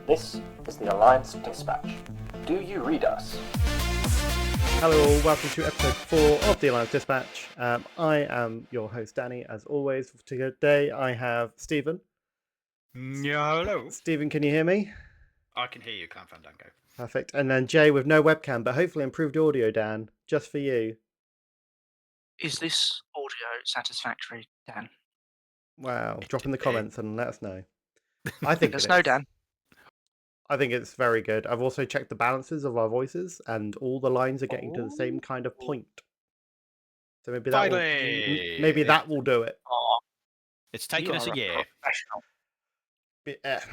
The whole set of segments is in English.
This is the Alliance Dispatch. Do you read us? Hello, welcome to episode 4 of the Alliance Dispatch. I am your host, Danny. As always, for today I have Stephen. Yeah, hello. Stephen, can you hear me? I can hear you, can't Fandango. Perfect. And then Jay with no webcam, but hopefully improved audio, Dan, just for you. Is this audio satisfactory, Dan? Wow. Drop in the comments and let us know. I think Let us it know, is. Dan. I think it's very good. I've also checked the balances of our voices, and all the lines are getting to the same kind of point. So maybe that will, Finally! maybe that will do it. Oh, It's taken us a year. Professional.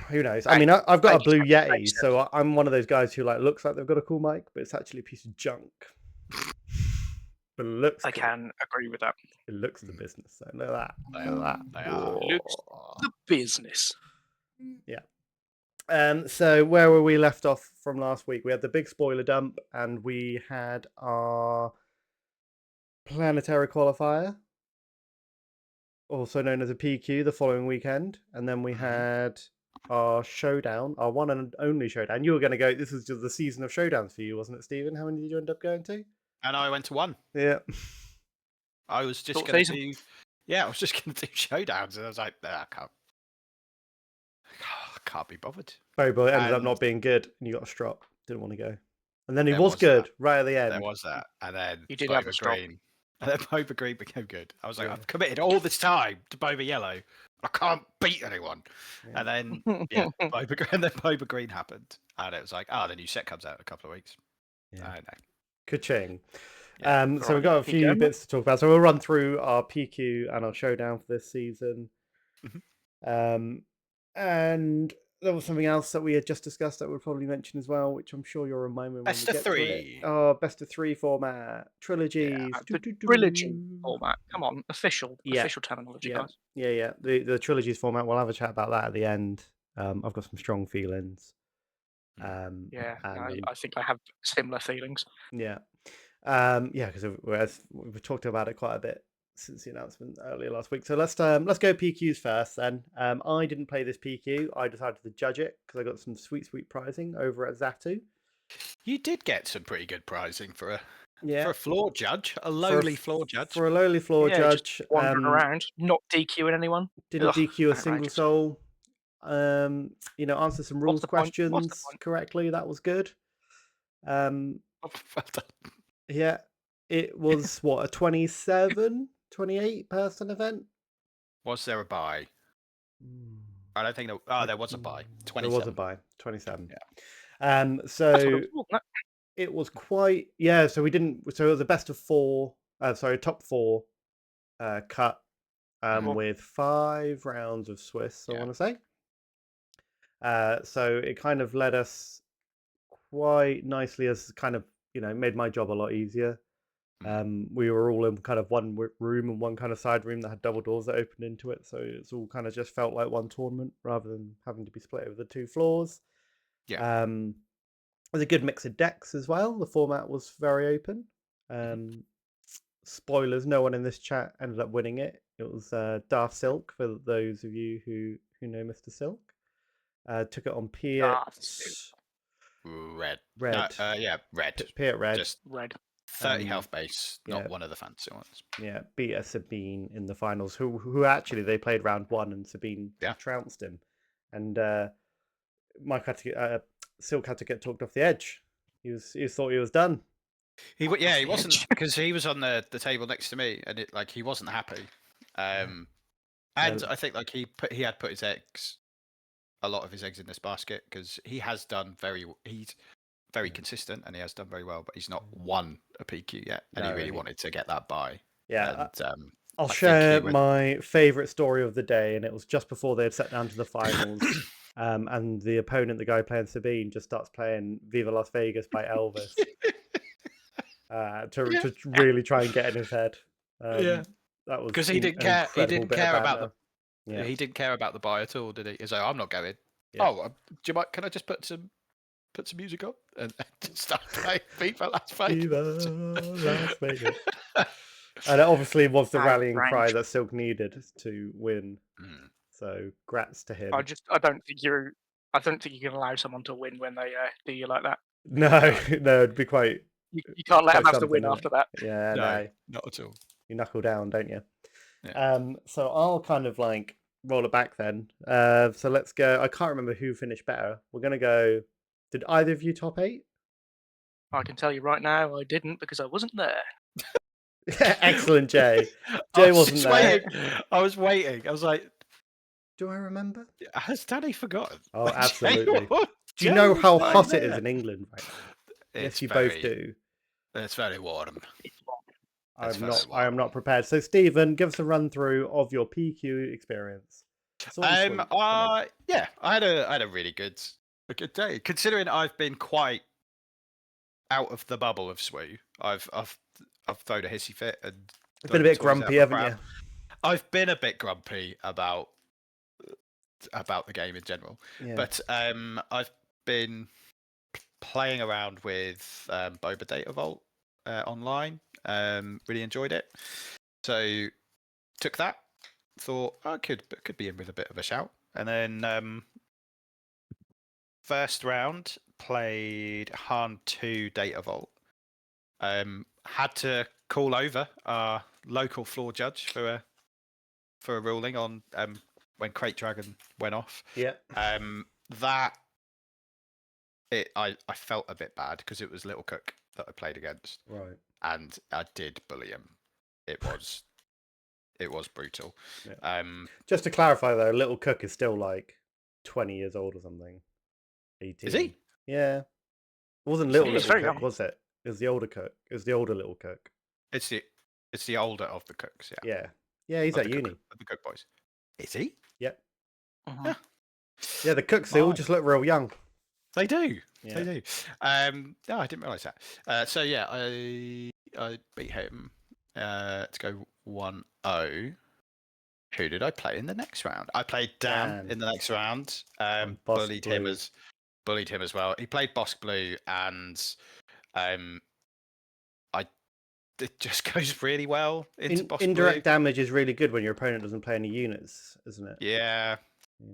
Who knows? I Hey, mean, I've got a thank you Blue so much, Yeti, sir. so I'm one of those guys who looks like they've got a cool mic, but it's actually a piece of junk. But it looks I cool. can agree with that. It looks the business. So look at that. They Look are. at They that. are. Looks the business. So where were we left off from last week? We had the big spoiler dump, and we had our planetary qualifier, also known as a PQ, the following weekend, and then we had our showdown, our one and only showdown. You were going to go. This was just the season of showdowns for you, wasn't it, Stephen? How many did you end up going to? And I went to one. Yeah. I was just Short going to season. do... Yeah, I was just going to do showdowns, and I was like, nah, I can't be bothered. Boba ended up And- not being good, and you got a strop. Didn't want to go. And then he There was was good that. right at the end. There was that. And then You did have a Boba strop. Green. And then Boba Green became good. I was like, Yeah. I've committed all this time to Boba Yellow. I can't beat anyone. Yeah. And then, yeah, Boba Green happened. And it was like, the new set comes out in a couple of weeks. Yeah. I know. Ka-ching. Yeah. So we've got a Keep few going. bits to talk about. So we'll run through our PQ and our showdown for this season. And there was something else that we had just discussed that we'll probably mention as well, which I'm sure you'll remind me when Best we of get to it. three. Oh, best of 3 format. Trilogies. The trilogy format. Come on, official terminology, Yeah. guys. Yeah. The trilogies format, we'll have a chat about that at the end. I've got some strong feelings. Yeah, and I think I have similar feelings. Yeah. Because we've talked about it quite a bit since the announcement earlier last week. So let's go PQs first then. I didn't play this PQ. I decided to judge it because I got some sweet prizing over at Zatu. You did get some pretty good pricing for Yeah. a floor judge, a lowly floor judge. For a lowly floor Just judge. wandering around, not DQing anyone. Didn't Ugh, DQ a single outrageous. soul. Answer some What's rules the point? What's the questions point? correctly. That was good. Well done. Yeah. It was what, a 27, 28 person event? Was there a buy? I don't think there was a buy. 27. There was a buy. 27. Yeah. That's what So it was, wasn't it? it was quite, so it was a best of 4, top 4 cut with 5 rounds of Swiss, I Yeah. want to say. So it kind of led us quite nicely as kind of, made my job a lot easier. We were all in kind of one room and one kind of side room that had double doors that opened into it. So it's all kind of just felt like one tournament rather than having to be split over the 2 floors. Yeah. There's a good mix of decks as well. The format was very open. Spoilers, no one in this chat ended up winning it. It was Darth Silk, for those of you who know Mr. Silk. Took it on Piet. Red. Red. Red. Piet Red. Just Red. 30 health base, not yeah. one of the fancy ones. Yeah, beat a Sabine in the finals, who actually they played round 1 and Sabine trounced him. And Silk had to get talked off the edge. He thought he was done. He wasn't, because he was on the table next to me, and he wasn't happy. And I think he had put a lot of his eggs in this basket, because he has done he's very consistent, and he has done very well, but he's not won a PQ yet, and he really wanted to get that buy. Yeah, and, I'll share my favourite story of the day, and it was just before they had sat down to the finals. And the opponent, the guy playing Sabine, just starts playing Viva Las Vegas by Elvis to really try and get in his head. That was because he didn't care. He didn't care about he didn't care about the buy at all, did he? He's like, I'm not going. Yeah. Oh, do you mind? Can I just put some music on and just start playing Viva Las Vegas? Viva Las Vegas. And it obviously was the rallying cry that Silk needed to win. So, grats to him. I don't think I don't think you can allow someone to win when they do you like that. No, no, it'd be quite You can't let them quite have the win something, after that. yeah, No, no. not at all. You knuckle down, don't you? Yeah. So I'll kind of like roll it back then. So let's go. I can't remember who finished better. We're gonna go. Did either of you top 8? I can tell you right now, I didn't because I wasn't there. Excellent, Jay. I Jay was wasn't just there. waiting. I was waiting. I was like, Do I remember? has Danny forgotten? Oh, Jay absolutely. was- Do you Jay know was how right hot it is there. in England right now? Yes, It's you very, both do. It's very warm. It's wrong. That's I'm very not. I am warm. not prepared. So, Stephen, give us a run through of your PQ experience. Short and sweet. Come on. Yeah, I had a really good day. Considering I've been quite out of the bubble of SWU, I've thrown a hissy fit and You've been a thrown bit the toys out grumpy, my haven't pram. you? I've been a bit grumpy about the game in general, Yeah. but I've been playing around with Boba Data Vault online. Really enjoyed it. So took that. Thought I could be in with a bit of a shout, and then first round played Han 2 Data Vault. Had to call over our local floor judge for a ruling on when Crate Dragon went off. Yeah. That I felt a bit bad because it was Little Cook that I played against, Right. and I did bully him. It was brutal. Yeah. Just to clarify, though, Little Cook is still like 20 years old or something. 18. Is he? Yeah. It wasn't So Little he's Little very Cook, young. was it? It was the older Cook. It was the older Little Cook. It's the older of the cooks. Yeah. Yeah. Yeah, he's Of at the uni. Of the cook boys. Is he? Yep. Mhm. Yeah, the cooks, they all Right. just look real young. They do. Yeah. They do. No, I didn't realise that. So yeah, I beat him to go 1-0. Who did I play in the next round? I played Dan in the next round. On Bosk Bullied him as well. He played Bosk Blue, and it just goes really well into Bosk Indirect Blue. damage is really good when your opponent doesn't play any units, isn't it? Yeah.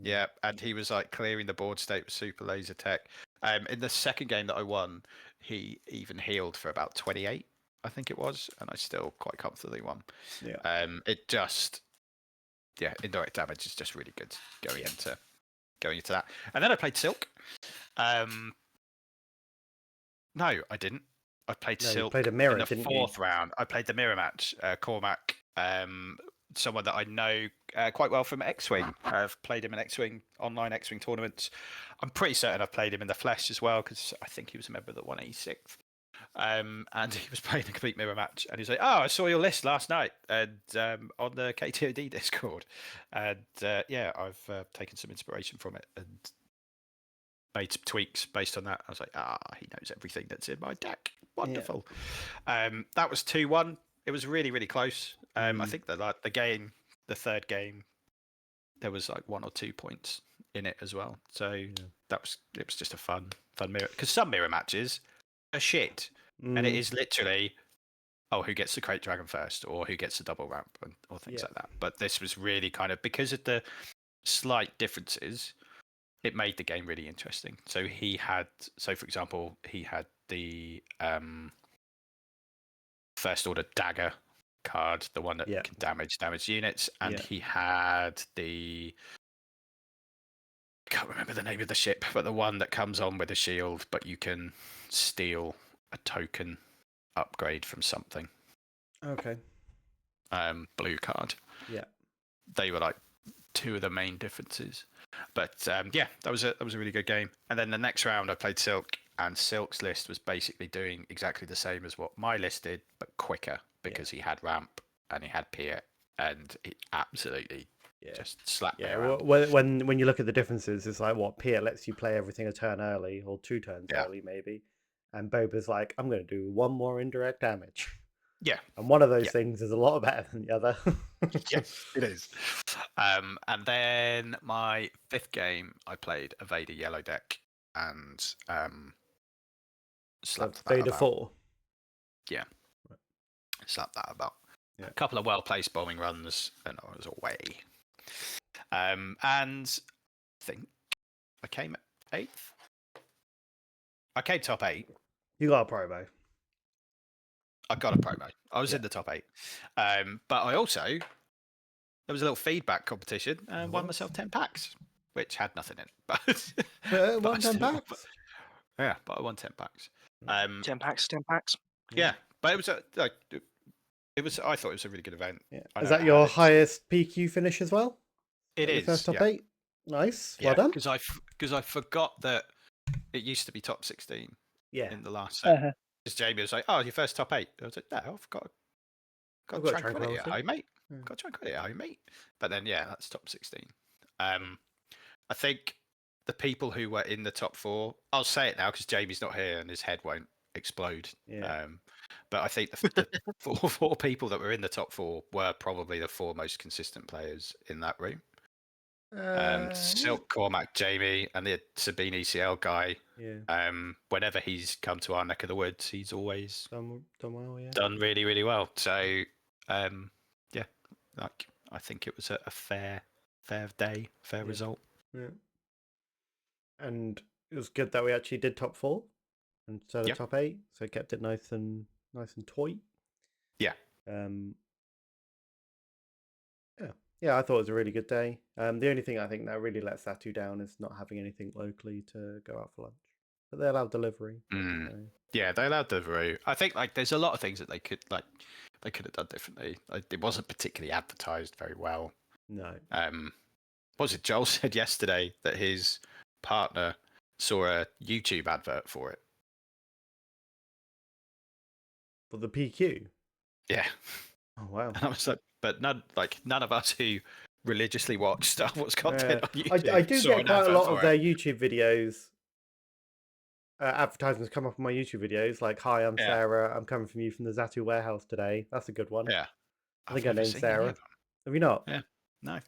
Yeah, and he was like clearing the board state with super laser tech. In the second game that I won, he even healed for about 28, I think it was, and I still quite comfortably won. Yeah. Indirect damage is just really good going into that. And then I played Silk. No, I didn't. I played No, you Silk played a mirror, in the didn't you? fourth round. I played the mirror match. Cormac, someone that I know quite well from X-Wing. I've played him in X-Wing, online X-Wing tournaments. I'm pretty certain I've played him in the flesh as well, because I think he was a member of the 186th. And he was playing a complete mirror match, and he's like, "Oh, I saw your list last night, and on the KTOD Discord, and I've taken some inspiration from it and made some tweaks based on that." I was like, he knows everything that's in my deck. Wonderful. Yeah. That was 2-1. It was really, really close. I think that the third game, there was like 1 or 2 points in it as well. So it was just a fun mirror, because some mirror matches are shit. And it is literally, who gets the Crate Dragon first, or who gets the double ramp, or things like that. But this was really kind of, because of the slight differences, it made the game really interesting. So for example, he had the first order dagger card, the one that can damage units, and he had I can't remember the name of the ship, but the one that comes on with a shield, but you can steal a token upgrade from something. Okay. Blue card. Yeah. They were like two of the main differences. But that was a really good game. And then the next round I played Silk, and Silk's list was basically doing exactly the same as what my list did, but quicker, because he had ramp and he had Pier, and he absolutely just slapped me around. When you look at the differences, it's like, what, Pier lets you play everything a turn early, or 2 turns early maybe, and Boba's like, I'm going to do 1 more indirect damage. Yeah. And one of those things is a lot better than the other. Yes, it is. And then my 5th game, I played a Vader yellow deck, and slapped that Vader about. 4? Yeah. Right. Slapped that about. A couple of well-placed bombing runs, and I was away. And I think I came 8th. I came top 8. You got a promo. I got a promo. I was Yeah. in the top 8. But I also, there was a little feedback competition and won myself 10 packs, which had nothing in it. But, But 10 packs. Yeah, but I won 10 packs. 10 packs, 10 packs. Yeah, but it was I thought it was a really good event. Yeah. I Is know that it your had its- highest PQ finish as well? It Your is. first top Yeah. 8? Nice. Yeah, Well done. because I forgot that it used to be top 16 Yeah. in the last set. Uh-huh. Because Jamie was like, "Oh, your first top 8." I was like, "No, I've got I've got tranquility at Tranquility. home, mate. Yeah. Got tranquility at home, mate." But then, yeah, that's top 16. I think the people who were in the top 4, I'll say it now because Jamie's not here and his head won't explode. Yeah. But I think the four people that were in the top 4 were probably the 4 most consistent players in that room. Silk, Cormac, Jamie, and the Sabine ECL guy. Yeah. Whenever he's come to our neck of the woods, he's always Done well, yeah. done really, really well. So, yeah, like I think it was a fair day, fair result. Yeah. And it was good that we actually did top 4 instead of Yep. top 8, so it kept it nice and tight. Yeah. Yeah, I thought it was a really good day. The only thing I think that really lets Satu down is not having anything locally to go out for lunch. But they allow delivery. So. Yeah, they allowed delivery. I think like there's a lot of things that they could have done differently. Like, it wasn't particularly advertised very well. No. What was it Joel said yesterday that his partner saw a YouTube advert for it? For the PQ? Yeah. Oh wow. And I was like, but none of us who religiously watch Star Wars content on YouTube. I do saw get an quite a advert lot for of it. their YouTube videos. Advertisements come up on my YouTube videos like, "Hi, I'm Sarah. I'm coming from you from the Zatu warehouse today." That's a good one. Yeah. I think her name's Sarah. Have you not? Yeah. No.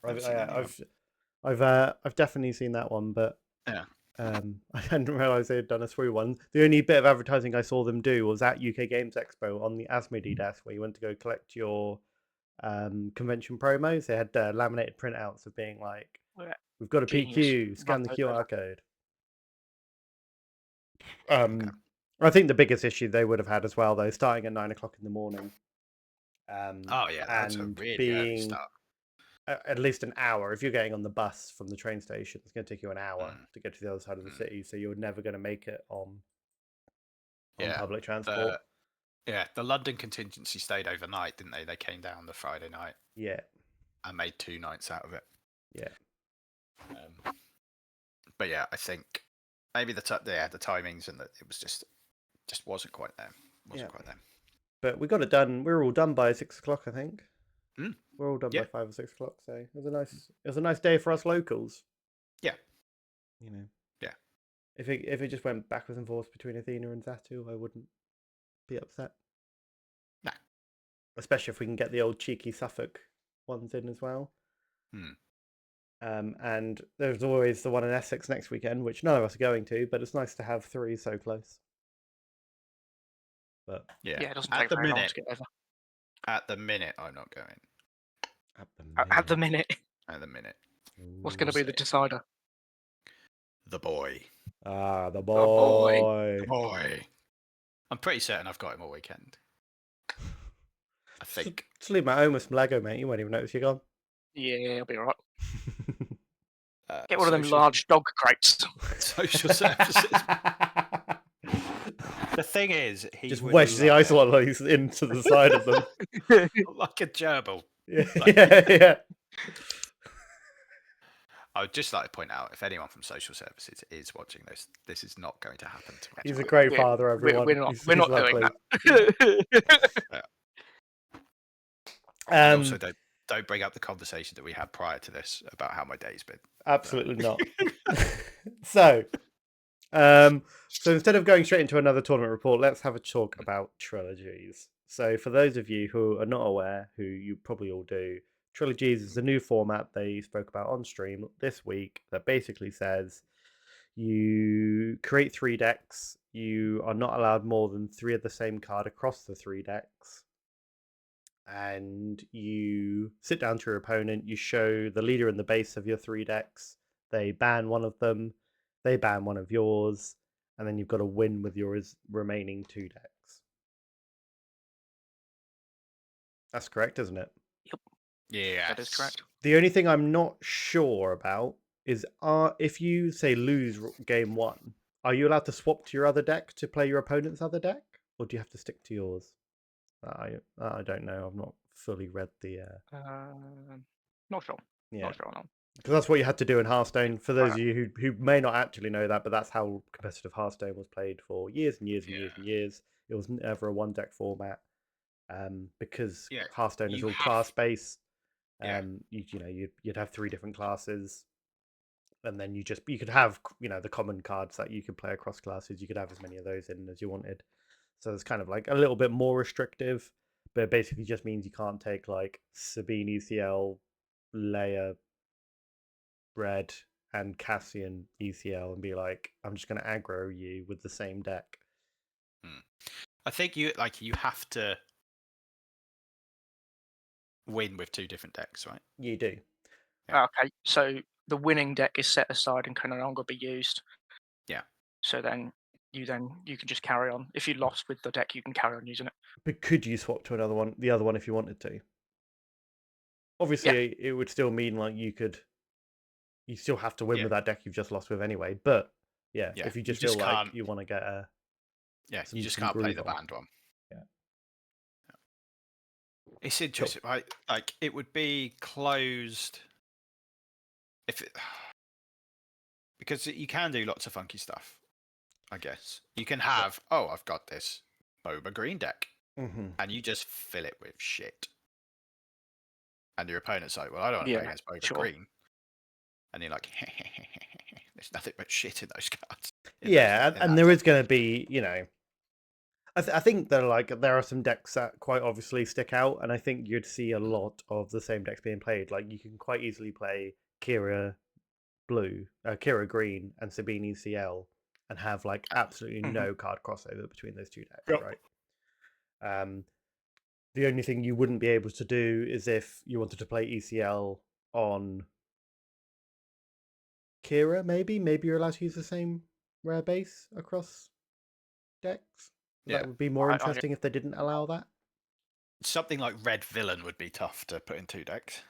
I've definitely seen that one, but yeah. I hadn't realised they had done a through one. The only bit of advertising I saw them do was at UK Games Expo on the Asmodee desk, where you went to go collect your convention promos. They had laminated printouts of being like, "We've got a PQ. Scan the QR code." I think the biggest issue they would have had as well, though, starting at 9 o'clock in the morning. That's a really early start. At least an hour. If you're getting on the bus from the train station, it's going to take you an hour to get to the other side of the city. So you're never going to make it on public transport. The London contingency stayed overnight, didn't they? They came down the Friday night. Yeah. And made 2 nights out of it. Yeah. But yeah, I think maybe the timings and it was just wasn't quite there. Quite there. But we got it done. We were all done by 6 o'clock, I think. We're all done by 5 or 6 o'clock. So it was a nice day for us locals. Yeah. You know. Yeah. If it just went backwards and forwards between Athena and Zatu, I wouldn't be upset. No. Especially if we can get the old cheeky Suffolk ones in as well. And there's always the one in Essex next weekend, which none of us are going to, but it's nice to have 3 so close. But yeah, it doesn't take very long to get over. At the minute, I'm not going. At the minute. At the minute. What's going to be the decider? The boy. The boy. The boy. I'm pretty certain I've got him all weekend. I think. Just leave him at home with some Lego, mate. You won't even notice you're gone. Yeah, I'll be alright. Get one of them large dog crates. Social services. The thing is, he just wedge the ice lollies into the side of them. Like a gerbil. Yeah. I would just like to point out, if anyone from social services is watching this is not going to happen to me. He's a great father, everyone. We're not doing that. Also, don't bring up the conversation that we had prior to this about how my day's been. Absolutely not. So instead of going straight into another tournament report, let's have a talk about trilogies. So for those of you who are not aware, who you probably all do, Trilogies is a new format they spoke about on stream this week that basically says you create 3 decks. You are not allowed more than 3 of the same card across the 3 decks. And you sit down to your opponent, you show the leader and the base of your 3 decks. They ban one of them, they ban one of yours, and then you've got to win with your remaining 2 decks. That's correct, isn't it? Yeah, That is correct. The only thing I'm not sure about is if you say lose game 1, are you allowed to swap to your other deck to play your opponent's other deck, or do you have to stick to yours? I don't know. I've not fully read the. Not sure. Yeah, Not sure on that. because that's what you had to do in Hearthstone. For those Right. of you who may not actually know that, but that's how competitive Hearthstone was played for years and years and years and years. It was never a 1 deck format, because Hearthstone is you all have- class based. Yeah. You'd have 3 different classes, and then you could have the common cards that you could play across classes. You could have as many of those in as you wanted. So it's kind of like a little bit more restrictive, but it basically just means you can't take like Sabine ECL, Leia Red, and Cassian ECL and be like, I'm just going to aggro you with the same deck. I think you have to win with 2 different decks, right? You do. Yeah. Okay, so the winning deck is set aside and can no longer be used. Yeah. So then you can just carry on. If you lost with the deck, you can carry on using it. But could you swap to the other one if you wanted to? Obviously, it would still mean like you still have to win with that deck you've just lost with anyway. But yeah, if you just feel like you want to get a you just can't play the banned one. Yeah. It's interesting, right? Like it would be closed if it because you can do lots of funky stuff. I guess you can have. Oh, I've got this Boba green deck, and you just fill it with shit. And your opponent's like, "Well, I don't want to play against Boba green," and you're like, "There's nothing but shit in those cards." And there is going to be, I think there are some decks that quite obviously stick out, and I think you'd see a lot of the same decks being played. Like you can quite easily play Kira Blue, Kira Green, and Sabine ECL, and have like absolutely no card crossover between those 2 decks, right? The only thing you wouldn't be able to do is if you wanted to play ECL on Kira, maybe you're allowed to use the same rare base across decks. That would be more interesting if they didn't allow that. Something like Red Villain would be tough to put in 2 decks.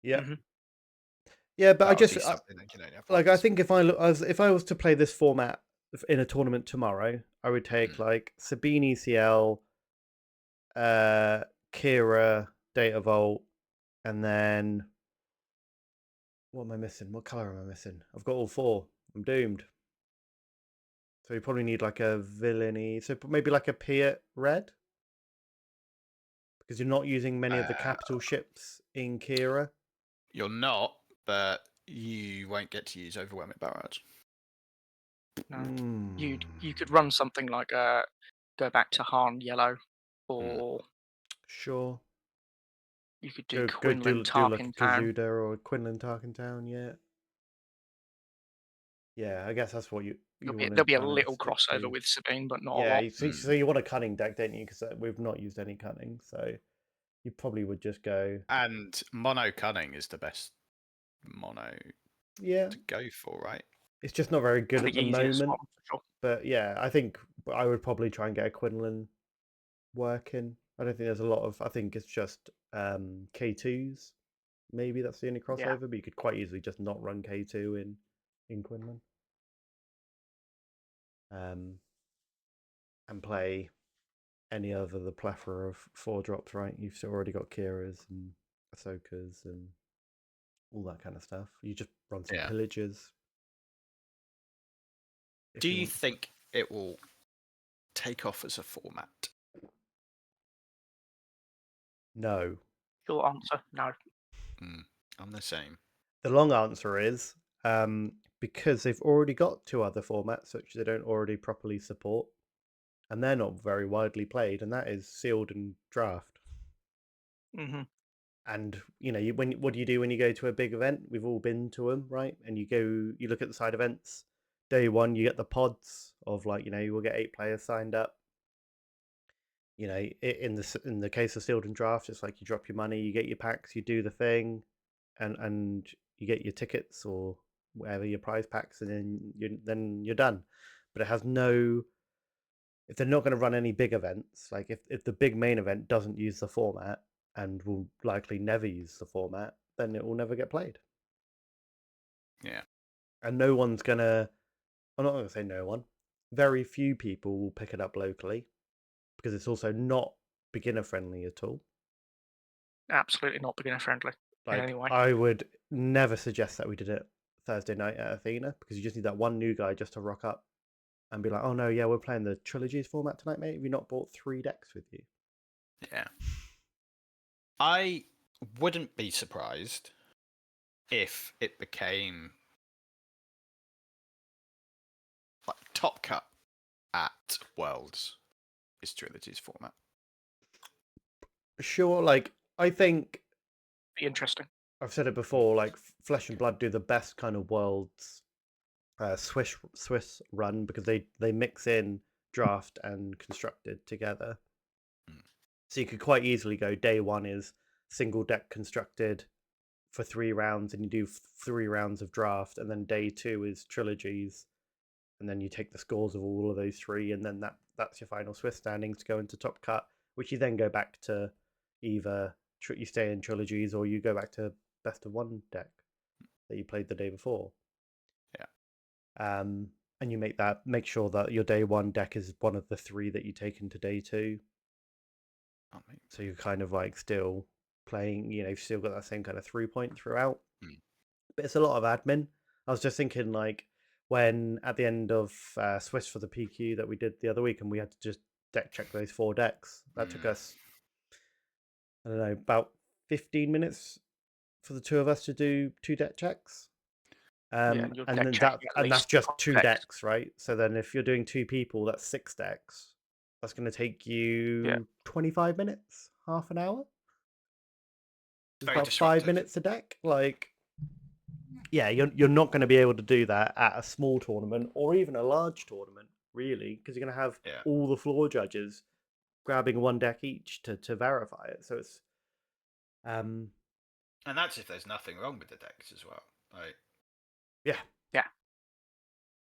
Yeah. Yeah, but I just I think if I was to play this format in a tournament tomorrow, I would take like Sabine ECL, Kira, Data Vault, and then what am I missing? What color am I missing? I've got all 4. I'm doomed. So you probably need like a villainy. So maybe like a Piet red, because you're not using many of the capital ships in Kira. You're not, but you won't get to use overwhelming barrage. No. You could run something like go back to Han yellow, or sure. You could do Go Quinlan do like a Tarkin Kazuda or Quinlan Tarkin Town, yeah. Yeah, I guess that's what you There'll be a little crossover with Sabine, but not a lot. So you want a Cunning deck, don't you? Because we've not used any Cunning, so you probably would just go. And mono Cunning is the best mono to go for, right? It's just not very good at the moment. One, for sure. But yeah, I think I would probably try and get a Quinlan working. I don't think there's a lot of. I think it's just K2s. Maybe that's the only crossover, but you could quite easily just not run K2 in Quinlan. And play any other the plethora of 4-drops, right? You've already got Kira's and Ahsoka's and all that kind of stuff. You just run some pillagers. Do you think it will take off as a format? No. Short answer, no. I'm the same. The long answer is because they've already got 2 other formats which they don't already properly support, and they're not very widely played, and that is sealed and draft. And what do you do when you go to a big event? We've all been to them, right? And you look at the side events. Day 1, you get the pods of you will get 8 players signed up. In the case of sealed and draft, it's like you drop your money, you get your packs, you do the thing, and you get your tickets or whatever your prize packs, and then you're done. But it has no. If they're not going to run any big events, like if the big main event doesn't use the format and will likely never use the format, then it will never get played. Yeah. And no one's gonna. I'm not going to say no one. Very few people will pick it up locally because it's also not beginner friendly at all. Absolutely not beginner friendly in Like any way. I would never suggest that we did it Thursday night at Athena because you just need that one new guy just to rock up and be like, "Oh no, yeah, we're playing the Trilogies format tonight, mate. Have you not brought 3 decks with you?" Yeah. I wouldn't be surprised if it became like Top Cut at Worlds is Trilogy's format. Sure, like I think Be interesting. I've said it before. Like Flesh and Blood do the best kind of Worlds Swiss run because they mix in draft and constructed together. So you could quite easily go day 1 is single deck constructed for 3 rounds, and you do 3 rounds of draft, and then day 2 is Trilogies, and then you take the scores of all of those 3, and then that's your final Swiss standings to go into Top Cut, which you then go back to either you stay in Trilogies or you go back to best of 1 deck that you played the day before. Yeah. And you make sure that your day 1 deck is one of the 3 that you take into day 2. Oh, mate. So you're kind of like still playing, you've still got that same kind of through point throughout. But it's a lot of admin. I was just thinking, like, when at the end of Swiss for the PQ that we did the other week, and we had to just deck check those 4 decks. That took us, I don't know, about 15 minutes for the 2 of us to do 2 deck checks. and That's just 2 decks, right? So then if you're doing 2 people, that's 6 decks. That's going to take you 25 minutes, half an hour. It's about 5 minutes a deck. Like, yeah, you're not going to be able to do that at a small tournament or even a large tournament, really, because you're going to have all the floor judges grabbing 1 deck each to verify it. So it's and that's if there's nothing wrong with the decks as well. Like, yeah.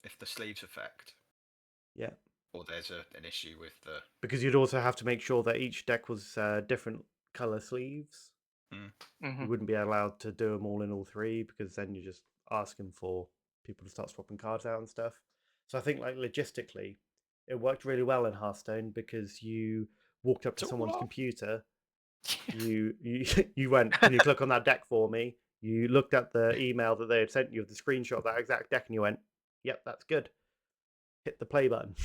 If the sleeves affect, or there's an issue with the, because you'd also have to make sure that each deck was different color sleeves. You wouldn't be allowed to do them all in all 3 because then you're just asking for people to start swapping cards out and stuff. So I think, like, logistically, it worked really well in Hearthstone because you walked up to someone's computer, you went, "Can you click on that deck for me?" You looked at the email that they had sent you of the screenshot of that exact deck, and you went, "Yep, that's good." Hit the play button.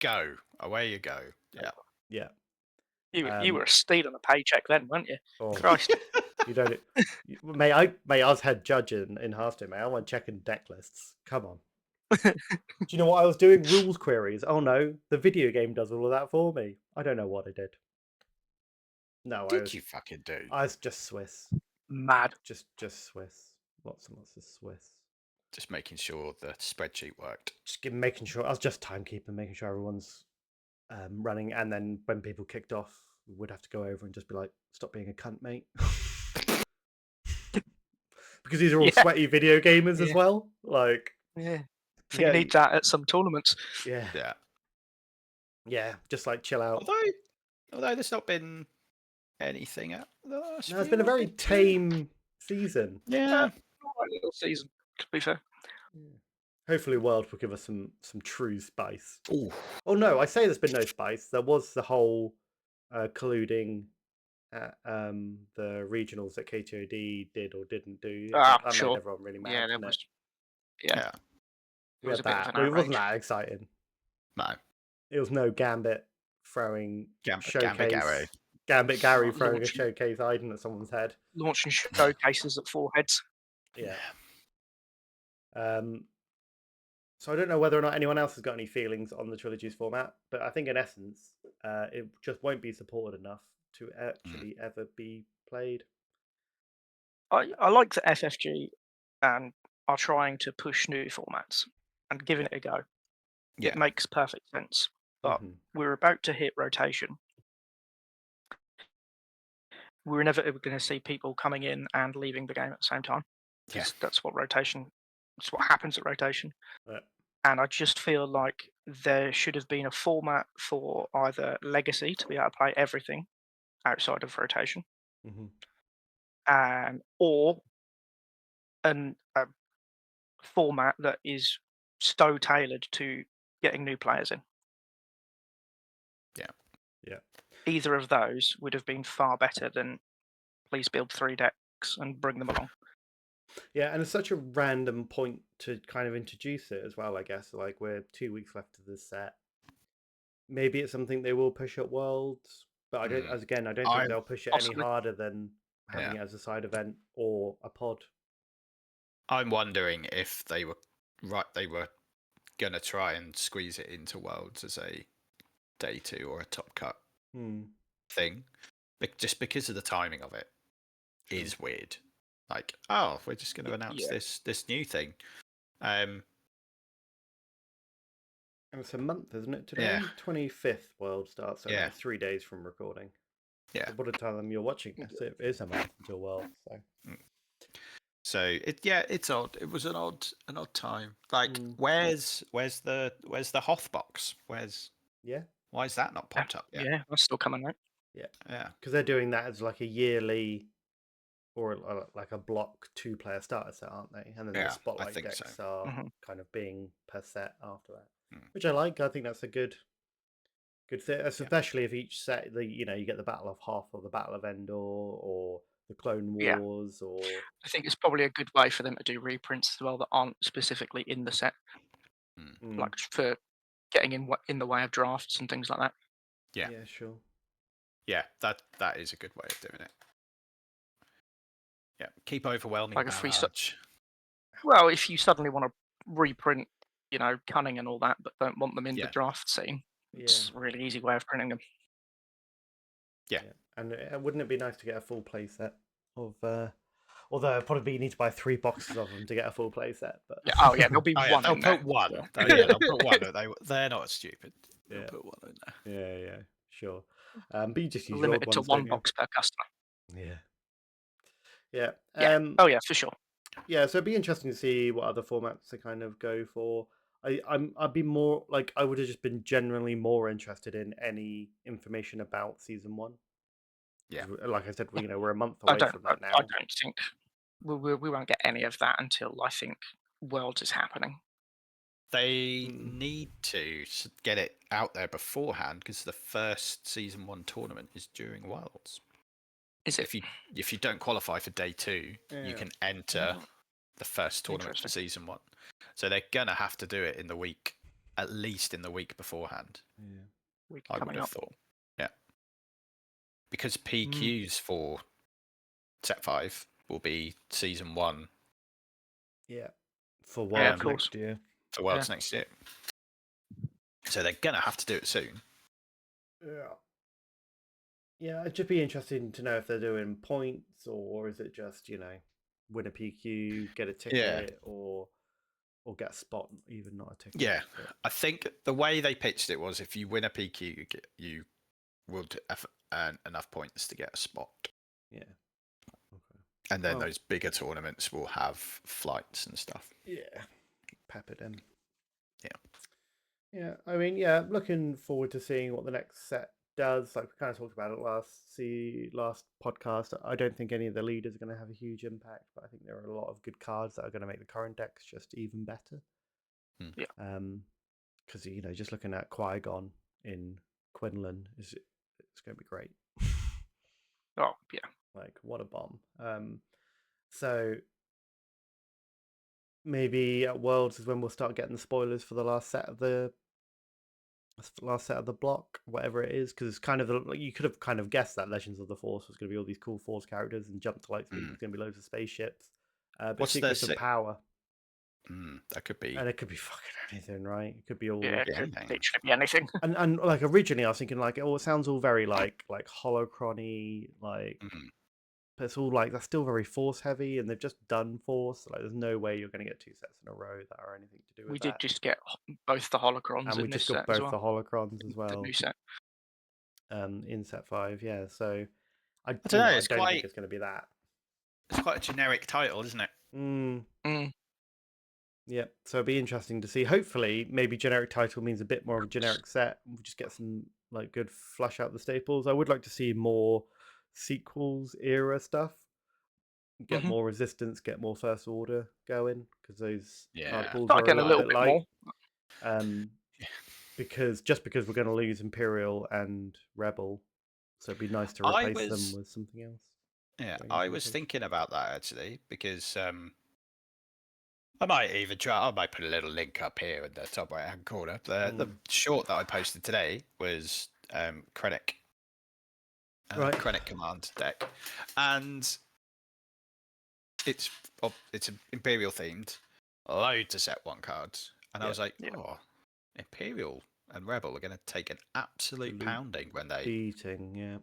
Go away you go. Yeah. You were a steal on a paycheck then, weren't you? Oh, Christ. You don't, mate. I was head judge in Hearthstone, mate. I went checking deck lists. Come on. Do you know what I was doing? Rules queries. Oh no, the video game does all of that for me. I don't know what I did. No, you fucking do? I was just Swiss. Mad. Just Swiss. Lots and lots of Swiss. Just making sure the spreadsheet worked. Making sure I was just timekeeping, making sure everyone's running, and then when people kicked off, we would have to go over and just be like, "Stop being a cunt, mate." Because these are all sweaty video gamers as well. Like, I think you need that at some tournaments. Yeah, just like chill out. Although there's not been anything at the last No, it's been a very tame season. Yeah, little season, to be fair. Hopefully World will give us some true spice. Ooh. Oh no, I say there's been no spice. There was the whole colluding at the regionals that KTOD did or didn't do. That made everyone really mad. There was. We had that, but it wasn't that exciting. No. It was no Gambit throwing showcase. Gambit Gary throwing a showcase Iden at someone's head. Launching showcases at 4 heads. Yeah. So I don't know whether or not anyone else has got any feelings on the Trilogies format, but I think in essence, it just won't be supported enough to actually ever be played. I like the FFG and are trying to push new formats and giving it a go. It makes perfect sense. But we're about to hit rotation. We're inevitably going to see people coming in and leaving the game at the same time. Because that's what rotation It's what happens at rotation. Yeah. And I just feel like there should have been a format for either Legacy to be able to play everything outside of rotation, or a format that is so tailored to getting new players in. Yeah. Either of those would have been far better than please build 3 decks and bring them along. Yeah, and it's such a random point to kind of introduce it as well, I guess. Like, we're 2 weeks left of the set. Maybe it's something they will push at Worlds, but I don't think they'll push it any harder than having it as a side event or a pod. I'm wondering if they were gonna try and squeeze it into Worlds as a day 2 or a top cut thing, just because of the timing of it is weird. Like, oh, we're just going to announce this new thing. And it's a month, isn't it? Today, Yeah. 25th World starts, so like 3 days from recording. Yeah. So by the time you're watching this, it is a month until World. So it's odd. It was an odd time. Like, where's the Hoth box? Why is that not popped up yet? Yeah, that's still coming out. Yeah, because they're doing that as like a yearly or like a block 2-player starter set, aren't they? And then the spotlight decks are kind of being per set after that, which I like. I think that's a good thing, especially if each set you get the Battle of Hoth or the Battle of Endor or the Clone Wars. Or I think it's probably a good way for them to do reprints as well that aren't specifically in the set, like for getting in the way of drafts and things like that. Yeah, sure. Yeah, that is a good way of doing it. Yeah, keep overwhelming like barrage. Well, if you suddenly want to reprint, Cunning and all that, but don't want them in the draft scene, it's a really easy way of printing them. Yeah. And wouldn't it be nice to get a full play set of? Although probably you need to buy 3 boxes of them to get a full play set. But there'll be one. They'll put one. They'll put one. They're not stupid. They'll put one in there. Yeah, sure. But you just use limited to 1 box per customer. Yeah. Oh yeah, for sure. Yeah, so it'd be interesting to see what other formats they kind of go for. I'd be more like I would have just been generally more interested in any information about season 1. Yeah, like I said, we're a month away from that now. I don't think we won't get any of that until I think Worlds is happening. They need to get it out there beforehand because the first season 1 tournament is during Worlds. Is it? If you don't qualify for day 2, you can enter the first tournament for season 1. So they're gonna have to do it in the week, at least in the week beforehand. Week I would have thought. Yeah. Because PQs for set 5 will be season 1. Yeah. For Worlds next year. For Worlds next year. So they're gonna have to do it soon. Yeah. Yeah, it'd just be interesting to know if they're doing points or is it just, win a PQ, get a ticket, or get a spot, even not a ticket. Yeah, I think the way they pitched it was if you win a PQ, you will earn enough points to get a spot. Yeah. Okay. And then those bigger tournaments will have flights and stuff. Yeah. Peppered in. Yeah. Yeah, I mean, looking forward to seeing what the next set does. Like we kind of talked about it last podcast. I don't think any of the leaders are going to have a huge impact, but I think there are a lot of good cards that are going to make the current decks just even better. Yeah. Because just looking at Qui-Gon in Quinlan it's going to be great. Oh yeah. Like what a bomb. So maybe at Worlds is when we'll start getting the spoilers for the last set of the block, whatever it is, because it's kind of you could have kind of guessed that Legends of the Force was going to be all these cool Force characters, and Jump to Lightspeed was going to be loads of spaceships. But What's Secrets of Power? That could be, and it could be fucking anything, right? It could be all it could literally be anything. and like originally, I was thinking like, it sounds all very like holocron-y, like. But it's all like that's still very Force heavy, and they've just done Force. Like, there's no way you're going to get 2 sets in a row that are anything to do with that. We did just get both the holocrons, and we just got both the holocrons as well. The new set. In set 5, yeah. So I don't know. I don't think it's going to be that. It's quite a generic title, isn't it? Yeah, so it'd be interesting to see. Hopefully, maybe generic title means a bit more of a generic set. We'll just get some like good flush out the staples. I would like to see more sequels era stuff. Get more resistance, get more first order going because those card pools Start are a getting a little little bit bit light. more. Because we're going to lose Imperial and Rebel, so it'd be nice to replace them with something else. Yeah, I was thinking about that actually because I might put a little link up here in the top right hand corner. The short that I posted today was Krennic. Krennic command deck, and it's Imperial themed, loads of set 1 cards, and I was like, oh, Imperial and Rebel are going to take an absolute pounding when they beating,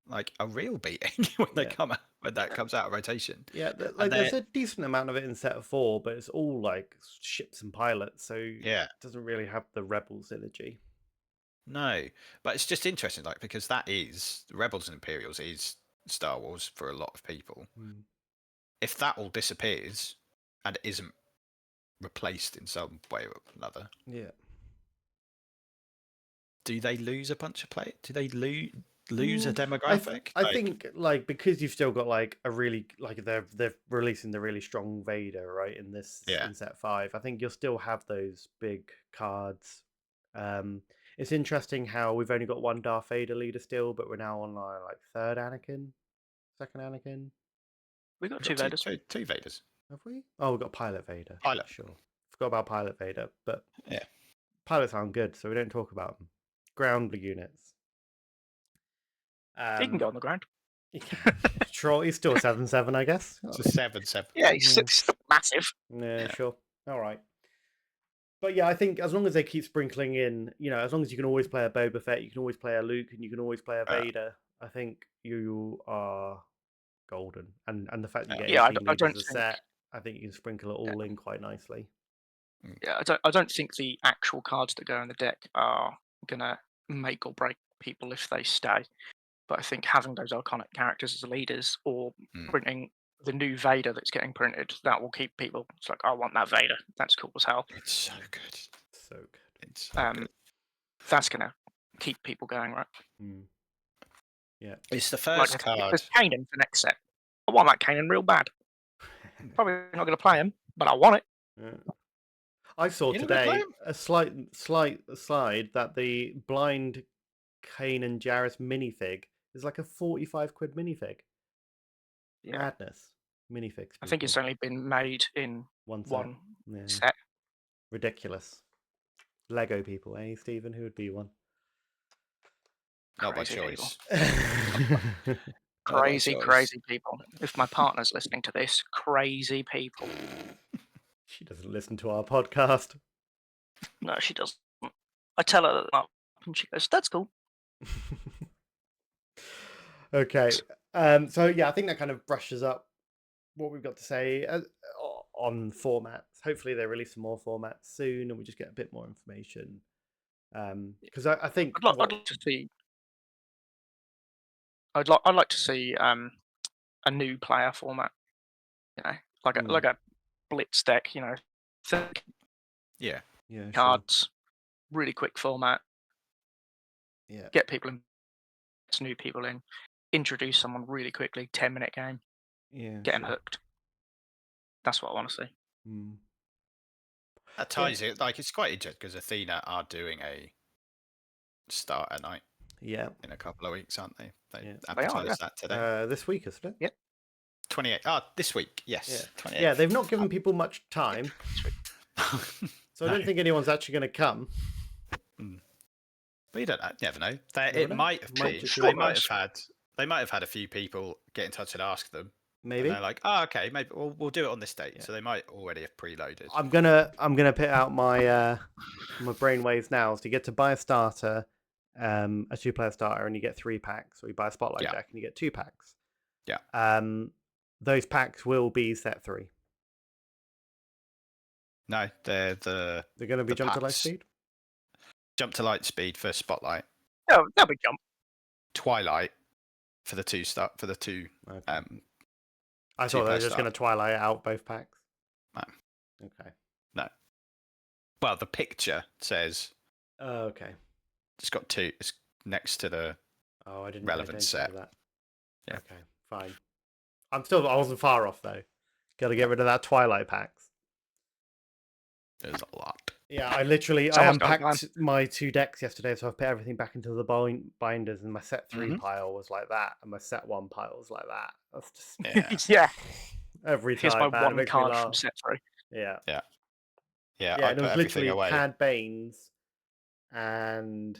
like a real beating when they when that comes out of rotation. Yeah, there's a decent amount of it in set 4, but it's all like ships and pilots, so it doesn't really have the Rebel synergy. No, but it's just interesting, like because that is Rebels and Imperials is Star Wars for a lot of people. If that all disappears and isn't replaced in some way or another, do they lose a bunch of play? Do they lose a demographic? I think like because you've still got like a really like they're releasing the really strong Vader right in this in set 5. I think you'll still have those big cards. It's interesting how we've only got one Darth Vader leader still, but we're now on like third Anakin, second Anakin. We got two Vaders. Two Vaders. Have we? Oh, we've got Pilot Vader. Pilot. Sure. Forgot about Pilot Vader, but yeah, pilots aren't good, so we don't talk about them. Ground units. He can go on the ground. Sure, he's still 7/7, I guess. It's a 7/7. Yeah, he's still massive. Yeah, sure. All right. But yeah, I think as long as they keep sprinkling in, as long as you can always play a Boba Fett, you can always play a Luke, and you can always play a Vader, I think you are golden. And the fact that you get 18 leaders a set, I think you can sprinkle it all in quite nicely. Yeah, I don't think the actual cards that go in the deck are gonna make or break people if they stay. But I think having those iconic characters as leaders or printing the new Vader that's getting printed, that will keep people. It's like, I want that Vader. That's cool as hell. It's so good. So good. It's so good. That's going to keep people going, right? Yeah. It's the first card. There's Kanan for next set. I want that Kanan real bad. Probably not going to play him, but I want it. Yeah. I saw today a slight slide that the blind Kanan Jarrus minifig is like a 45 quid minifig. Yeah. Madness. Minifigs. I think it's only been made in one set. Ridiculous. Lego people, eh, Stephen? Who would be one? Not by choice. Crazy people. If my partner's listening to this, crazy people. She doesn't listen to our podcast. No, she doesn't. I tell her that, and she goes, "That's cool." Okay. So yeah, I think that kind of brushes up what we've got to say on formats. Hopefully they release some more formats soon, and we just get a bit more information. Because I think I'd like to see. I'd like to see a new player format. Like a blitz deck. Thick cards, really quick format. Yeah. Get people in, new people in, introduce someone really quickly. 10-minute game. Yeah. Get them hooked. That's what I want to see. That ties it. Like it's quite interesting because Athena are doing a starter night. Yeah. In a couple of weeks, aren't they? They advertised that today. This week, isn't it? Yep. 28. this week. Yes. Yeah. Yeah, they've not given people much time. So I don't think anyone's actually going to come. But you never know. They might have had a few people get in touch and ask them. Maybe. And they're like, okay, maybe we'll do it on this date. Yeah. So they might already have preloaded. I'm gonna put out my my brainwaves now. So you get to buy a starter, a 2-player starter, and you get 3 packs. Or you buy a spotlight deck and you get 2 packs. Yeah. Those packs will be set 3. No, they're going to be jump to light speed. Jump to light speed for spotlight. Oh, that'll be jump. Twilight for the 2 I thought they were just going to Twilight out both packs. No. Okay. Well, the picture says Oh, okay. it's got 2. It's next to the Oh, I didn't pay relevant attention set. to that. Yeah. Okay, fine. I wasn't far off though. Got to get rid of that Twilight packs. There's a lot. Yeah, I Someone's got a unpacked my 2 decks yesterday, so I've put everything back into the binders, and my set 3 pile was like that, and my set 1 pile was like that. That's just Yeah. Yeah. every Here's time, my man. It one makes me card from laugh. set 3. Yeah. Yeah. Yeah, I and it put was everything literally away. Cad Banes and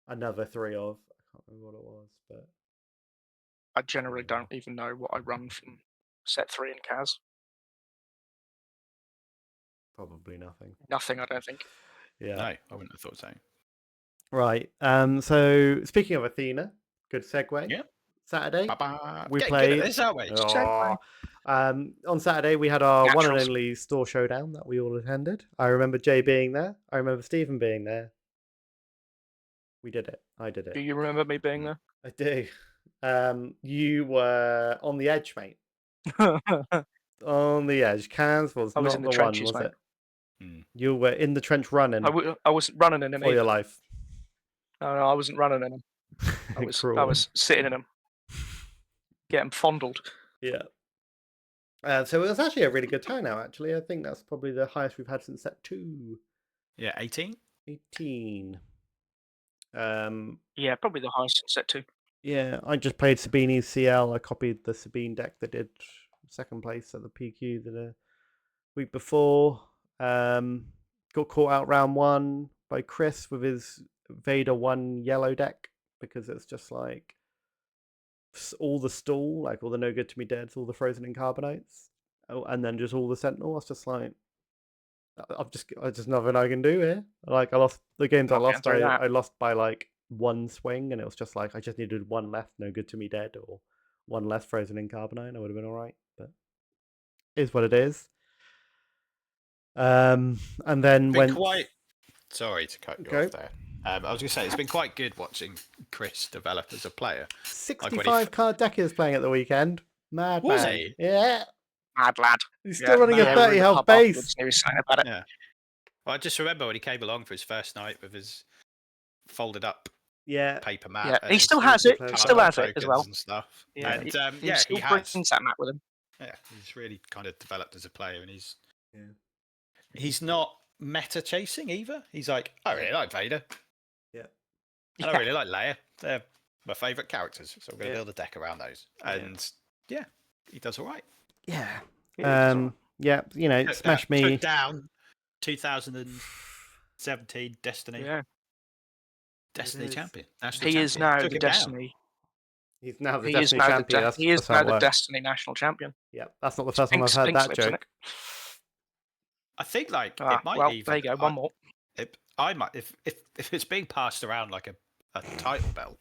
another 3 of. I can't remember what it was, but I generally don't even know what I run from set 3 in Kaz. probably nothing. Nothing, I don't think. Yeah. No, I wouldn't have thought so. Right. So speaking of Athena, good segue. Yeah. Saturday. Bye-bye. We Getting played. good at this, aren't we? Aw. On Saturday, we had our one and Naturals. only store showdown that we all attended. I remember Jay being there. I remember Stephen being there. We did it. I did Do it. you remember me being there? I do. You were on the edge, mate. On the edge. Cans was I was not in the the trenches, one, was mate. it? You were in the trench running I wasn't running in them for your either. life. No, I wasn't running in them. I was sitting in them, getting fondled. Yeah. So it was actually a really good turnout, actually. I think that's probably the highest we've had since set 2. Yeah, 18? 18. Yeah, probably the highest in set 2. Yeah, I just played Sabine's CL. I copied the Sabine deck that did second place at the PQ the week before. Got caught out round 1 by Chris with his Vader 1 yellow deck because it's just like all the stall, like all the no good to me deads, all the frozen in carbonates, and then just all the sentinel. It's just like I just nothing I can do here. Like I lost the games I lost. I lost by like 1 swing, and it was just like I just needed 1 left, no good to me dead, or 1 less frozen in carbonite. I would have been all right, but it is what it is. And then Sorry to cut you off there. I was going to say it's been quite good watching Chris develop as a player. 65 card deck he was playing at the weekend. Mad was man. he? Yeah. Mad lad. He's still running a 30 health base. He was saying about it. Yeah. Well, I just remember when he came along for his first night with his folded up paper mat. Yeah, he still has it. He still has it as well. And stuff. Yeah, and he still brings that mat with him. Yeah, he's really kind of developed as a player, and he's not meta chasing either. He's like, I really like Vader. Yeah. And I really like Leia. They're my favourite characters, so I'm going to build a deck around those. And he does all right. Yeah. Yeah, you know, smash me. Took down 2017 Destiny. Yeah. Destiny champion. He is now the Destiny. He's now the Destiny champion. He is now the Destiny national champion. Yeah, that's not the first time I've heard that joke. I think it might even. There you go. One more. I might if it's being passed around like a title belt.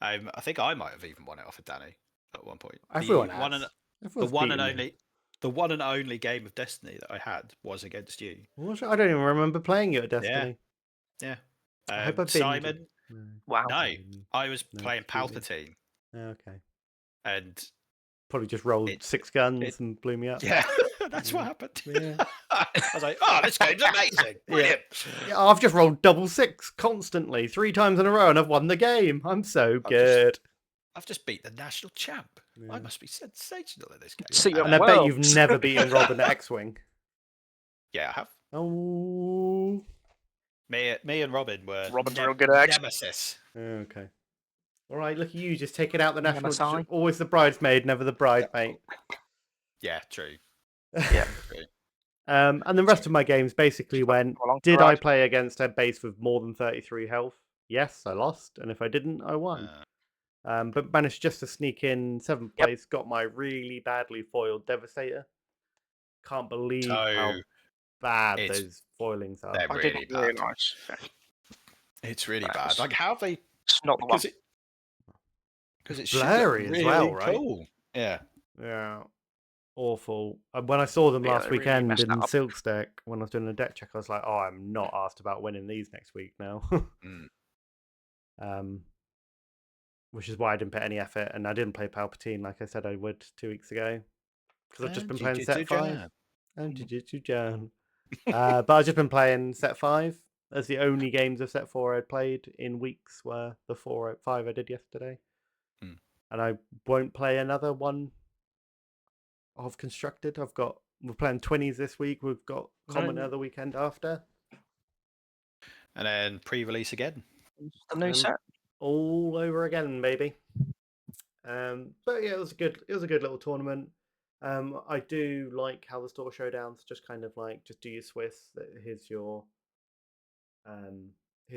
I think I might have even won it off of Danny at one point. Everyone has. The one and only game of Destiny that I had was against you. I don't even remember playing you at Destiny. Yeah. I hope Simon. Wow. No, I was playing Palpatine. Okay. And probably just rolled 6 guns and blew me up. Yeah, that's what happened. Yeah. I was like, oh, this game's amazing. Brilliant. Yeah, I've just rolled double 6 constantly 3 times in a row and I've won the game. I'm so good. I've just beat the national champ. I must be sensational at this game. And I bet you've never beaten Robin at X-Wing. Yeah, I have. Oh. Me and Robin were real good at nemesis. Okay. All right, look at you, just taking out the national. Always the bridesmaid, never the bride, mate. Yeah, true. Yeah. True. And the rest of my games basically went, did I play against a base with more than 33 health? Yes, I lost. And if I didn't, I won. But managed just to sneak in 7th place, got my really badly foiled Devastator. Can't believe how bad those foilings are. They're really bad. Nice. It's really bad. Like, how they... It's not the one. Because it's blurry really as well, right? Cool. Yeah. Yeah. Awful. When I saw them last weekend in Silkstack, when I was doing a deck check, I was like, oh, I'm not asked about winning these next week now. Which is why I didn't put any effort, and I didn't play Palpatine like I said I would 2 weeks ago. Because I've just been playing set 5. And Jiu-Jitsu Jan. But I've just been playing set 5. As the only games of set 4 I'd played in weeks were the 5 I did yesterday. Hmm. And I won't play another one of Constructed. We're playing 20s this week. We've got Commoner the weekend after. And then pre-release again. The new set. All over again, baby. But yeah, it was a good little tournament. I do like how the store showdowns just kind of like just do your Swiss. Here's your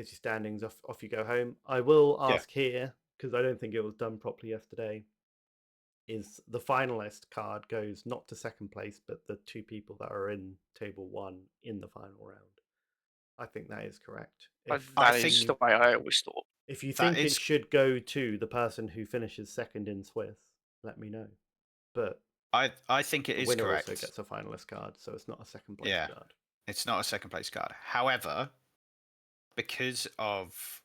standings. Off you go home. I will ask here because I don't think it was done properly yesterday. Is the finalist card goes not to second place, but the 2 people that are in table 1 in the final round. I think that is correct. That is the way I always thought. If you think it should go to the person who finishes second in Swiss, let me know. But I think it is winner correct. also gets a finalist card, so it's not a second place card. It's not a second place card. However, because of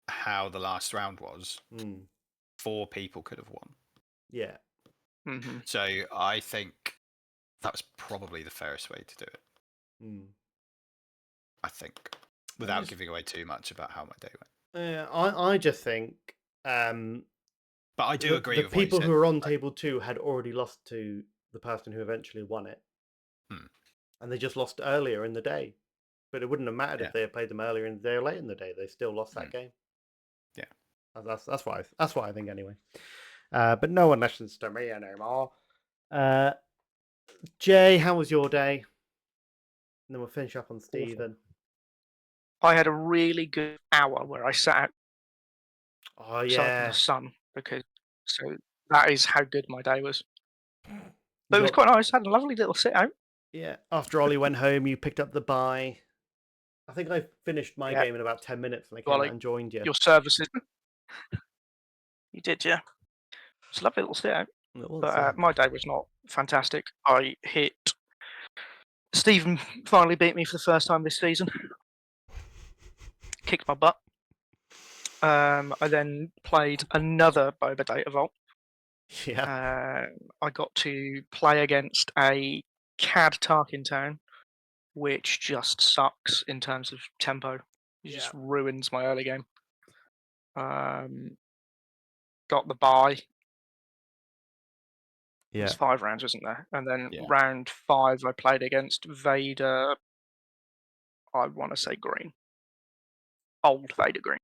how the last round was, 4 people could have won. Yeah. Mm-hmm. So I think that was probably the fairest way to do it. I think, without giving away too much about how my day went. Yeah, I just think. But I do agree. The with what you people said. who were on table 2 had already lost to the person who eventually won it, and they just lost earlier in the day. But it wouldn't have mattered if they had played them earlier in the day or late in the day. They still lost that game. Yeah, that's what I think anyway. But no one listens to me anymore. Jay, how was your day? And then we'll finish up on Stephen. I had a really good hour where I sat outside in the sun so that is how good my day was. But it was quite nice. I had a lovely little sit out. Yeah. After Ollie went home, you picked up the bye. I think I finished my game in about 10 minutes and I came out and joined you. Your services. You did, yeah. It's a lovely little sit out. But my day was not fantastic. I hit. Stephen finally beat me for the first time this season. Kicked my butt. I then played another Boba Data Vault. Yeah. I got to play against a CAD Tarkin Town, which just sucks in terms of tempo. It just ruins my early game. Got the bye. Yeah. There's 5 rounds, isn't there? And then round 5, I played against Vader. I want to say green. Old Vader green.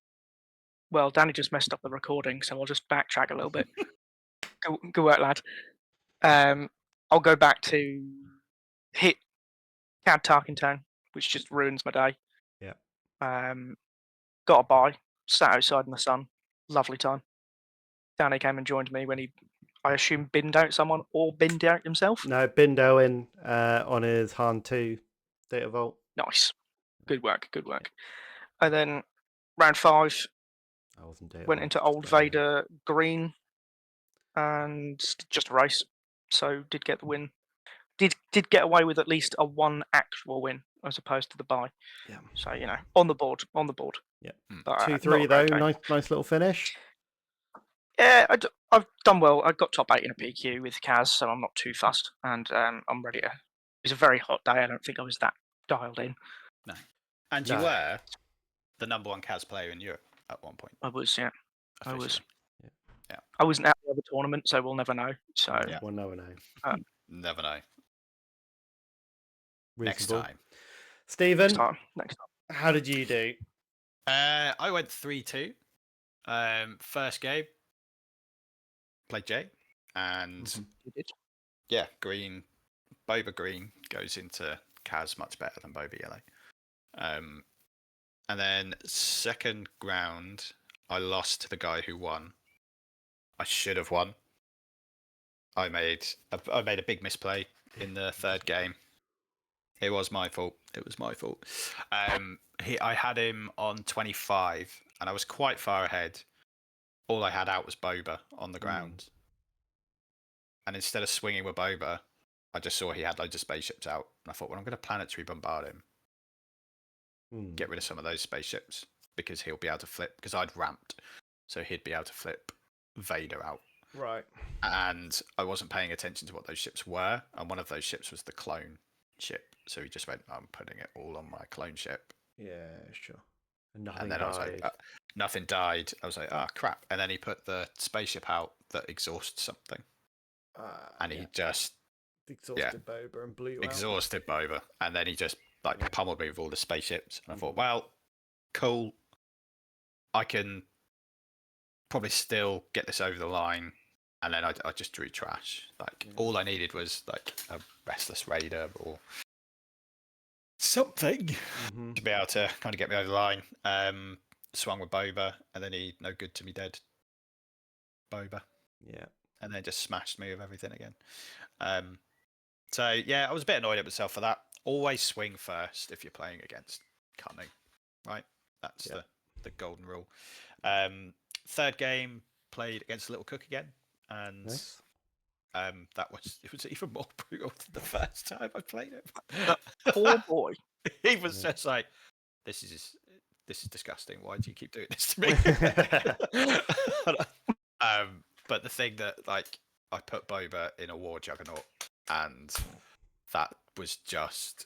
Well, Danny just messed up the recording, so I'll just backtrack a little bit. Good work, lad. I'll go back to hit CAD Tarkin Town, which just ruins my day. Yeah. Got a bye, sat outside in the sun, lovely time. Danny came and joined me when he, I assume, binned out someone or binned out himself. No, binned Owen on his Han 2 Data Vault. Nice, good work. And then round 5, I wasn't Data went Vault, into Old Vader green and just a race, so did get the win. Did get away with at least a 1 actual win as opposed to the bye. Yeah. So on the board. Yeah. But, 2-3 though. Nice little finish. Yeah, I've done well. I got top 8 in a PQ with Kaz, so I'm not too fussed, and I'm ready to. It was a very hot day. I don't think I was that dialed in. No, and you were the number 1 Kaz player in Europe at one point. I was, yeah. Officially. I was. Yeah. I wasn't at the other tournament, so we'll never know. So we'll never know. Never know. Reasonable. Next time. Stephen, next time. How did you do? I went 3-2. First game, played Jay, and green. Boba green goes into Kaz much better than Boba yellow. And then second round, I lost to the guy who won. I should have won. I made a big misplay in the third game. It was my fault. I had him on 25, and I was quite far ahead. All I had out was Boba on the ground. And instead of swinging with Boba, I just saw he had loads of spaceships out. And I thought, well, I'm going to planetary bombard him. Get rid of some of those spaceships, because he'll be able to flip, because I'd ramped. So he'd be able to flip Vader out. Right. And I wasn't paying attention to what those ships were. And one of those ships was the clone. ship. So he just went, I'm putting it all on my clone ship. Yeah, sure. And nothing And then died. I was like, nothing died. I was like, oh, crap. And then he put the spaceship out that exhausts something. And he just exhausted Boba and blew out. Exhausted Boba. And then he just pummeled me with all the spaceships. And I thought, Mhm. well, cool. I can probably still get this over the line. And then I just drew trash. All I needed was a Restless Raider or something to be able to kind of get me over the line. Swung with Boba, and then he no good to me dead. Boba. Yeah. And then just smashed me with everything again. So yeah, I was a bit annoyed at myself for that. Always swing first if you're playing against Cunning, right? That's the golden rule. Third game, played against Little Cook again, and Nice. it was even more brutal than the first time I played it. That poor boy. He was just like, this is disgusting. Why do you keep doing this to me? But the thing that I put Boba in a war juggernaut, and that was just.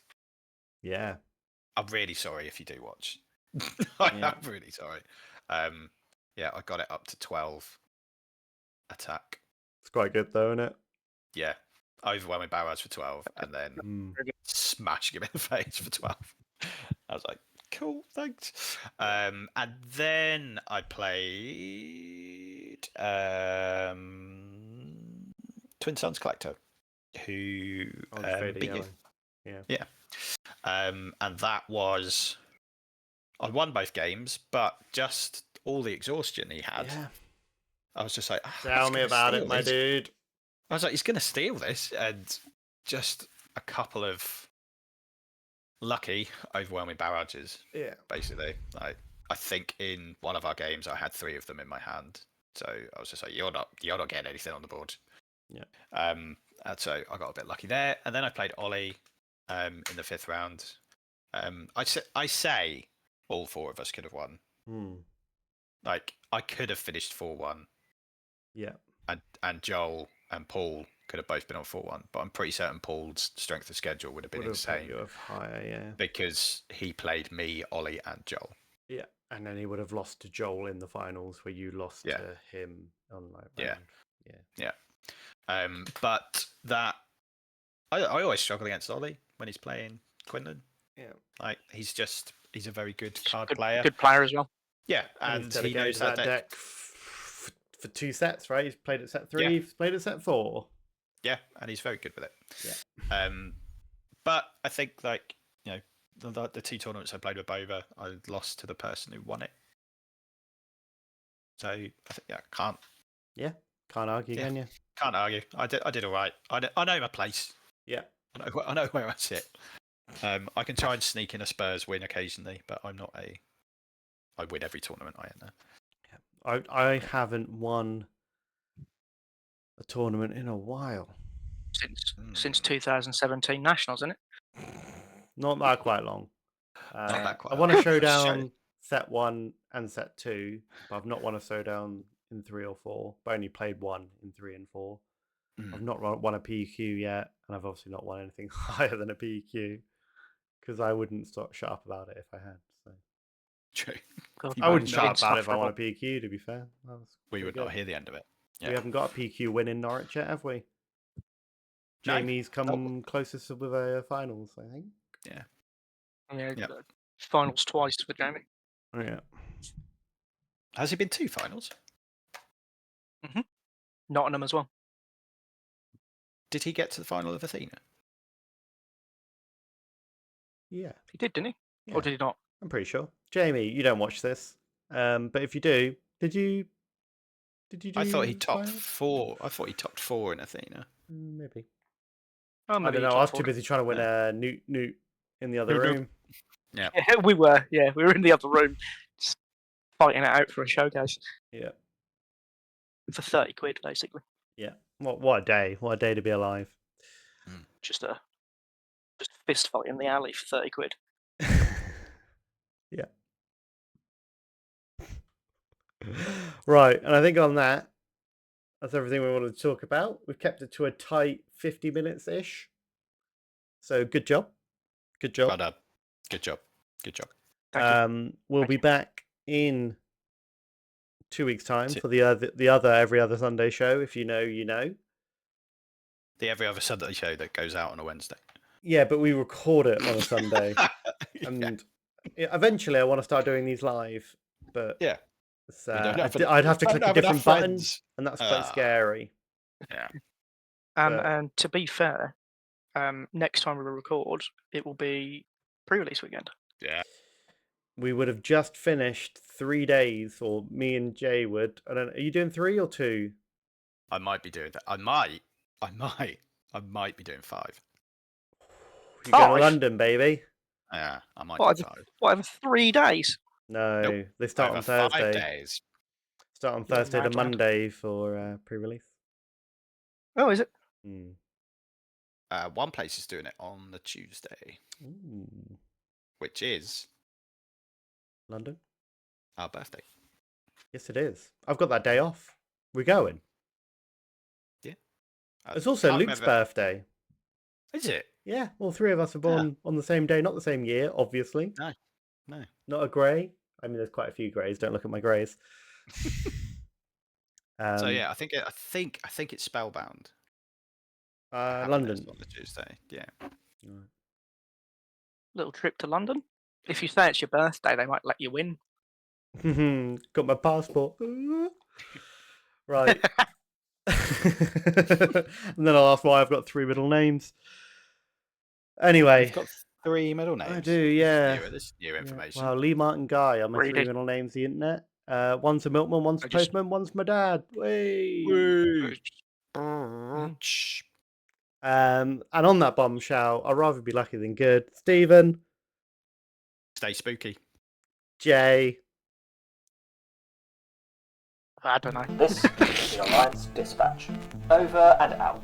Yeah. I'm really sorry if you do watch. I'm really sorry. Yeah, I got it up to 12 attack. It's quite good though, isn't it? Yeah, overwhelming barrage for 12, and then smashing him in the face for 12. I was like, cool, thanks. And then I played Twin Suns Collector, who beat you. Yeah. And that was, I won both games, but just all the exhaustion he had. Yeah. I was just like, tell me about it, my dude. I was like, he's going to steal this. And just a couple of lucky overwhelming barrages. Yeah. Basically. I think in one of our games, I had 3 of them in my hand. So I was just like, you're not getting anything on the board. Yeah. And so I got a bit lucky there. And then I played Ollie in the 5th round. I say all 4 of us could have won. I could have finished 4-1. Yeah. And Joel and Paul could have both been on 4-1, but I'm pretty certain Paul's strength of schedule would have been insane. You have higher, yeah. Because he played me, Ollie, and Joel. Yeah, and then he would have lost to Joel in the finals, where you lost to him on round. But that I always struggle against Ollie when he's playing Quinlan. Yeah, he's a very good card player. Good player as well. Yeah, and he knows that deck for 2 sets, right? He's played at set 3. Yeah. He's played at set 4. Yeah, and he's very good with it. Yeah. But I think the 2 tournaments I played with Boba, I lost to the person who won it. So I think can't argue, can you? Can't argue. I did all right. I know my place. Yeah, I know where I sit. I can try and sneak in a Spurs win occasionally, but I'm not I win every tournament I enter. I haven't won a tournament in a while. Since 2017 Nationals, isn't it? Not that quite long. Not that quite I won a Showdown set 1 and set 2, but I've not won a Showdown in 3 or 4. But I only played 1 in 3 and 4. I've not won a PQ yet, and I've obviously not won anything higher than a PQ, because I wouldn't shut up about it if I had. So. True. I wouldn't shut up about it if I won a PQ, to be fair. We would not hear the end of it. Yeah. We haven't got a PQ win in Norwich yet, have we? Jamie's come closest with a finals, I think. Yeah. Finals twice for Jamie. Oh, yeah. Has he been 2 finals? Nottingham as well. Did he get to the final of Athena? Yeah. He did, didn't he? Yeah. Or did he not? I'm pretty sure. Jamie, you don't watch this. But if you do, did you do I thought he topped 4. I thought he topped 4 in Athena. Maybe. Oh, maybe I don't know. I was too busy trying to win a Newt in the other room. Yeah. We were. Yeah, we were in the other room just fighting it out for a showcase. Yeah. For 30 quid, basically. Yeah. What a day. What a day to be alive. Just fist fight in the alley for 30 quid. Yeah. Right. And I think on that's everything we wanted to talk about. We've kept it to a tight 50 minutes-ish. So good job. Good job. Well done. Good job. Good job. Thank you. We'll Thank be you. back in 2 weeks' time for the other every other Sunday show. If you know, you know. The every other Sunday show that goes out on a Wednesday. Yeah, but we record it on a Sunday, and eventually I want to start doing these live. But yeah, I'd have to click a different button, and that's quite scary. Yeah. And to be fair, next time we record, it will be pre-release weekend. Yeah. We would have just finished 3 days, or me and Jay would. I don't know. Are you doing 3 or 2? I might be doing that. I might be doing 5. You're going to 5? London, baby. Yeah, I might What, do 5. Over 3 days? No, Nope. they start Over on Thursday. 5 days. Start on You're Thursday to mad, lad. Monday for pre-release. Oh, is it? One place is doing it on the Tuesday, which is London. our birthday. Yes, it is. I've got that day off. We're going. Yeah. It's also Luke's birthday. Is it? Yeah, all 3 of us are born on the same day, not the same year, obviously. No. Not a grey. I mean, there's quite a few greys. Don't look at my greys. So yeah, I think it's Spellbound. London on the Tuesday. Yeah. Little trip to London. If you say it's your birthday, they might let you in. Got my passport. Right. And then I'll ask why I've got 3 middle names. Anyway. You've got 3 middle names. I do, yeah. This is new information. Wow, Lee, Martin, Guy are my 3 Really? middle names the internet. One's a milkman, one's a postman, one's my dad. Whey! And on that bombshell, I'd rather be lucky than good. Stephen. Stay spooky. Jay. I don't know. This is the Alliance Dispatch. Over and out.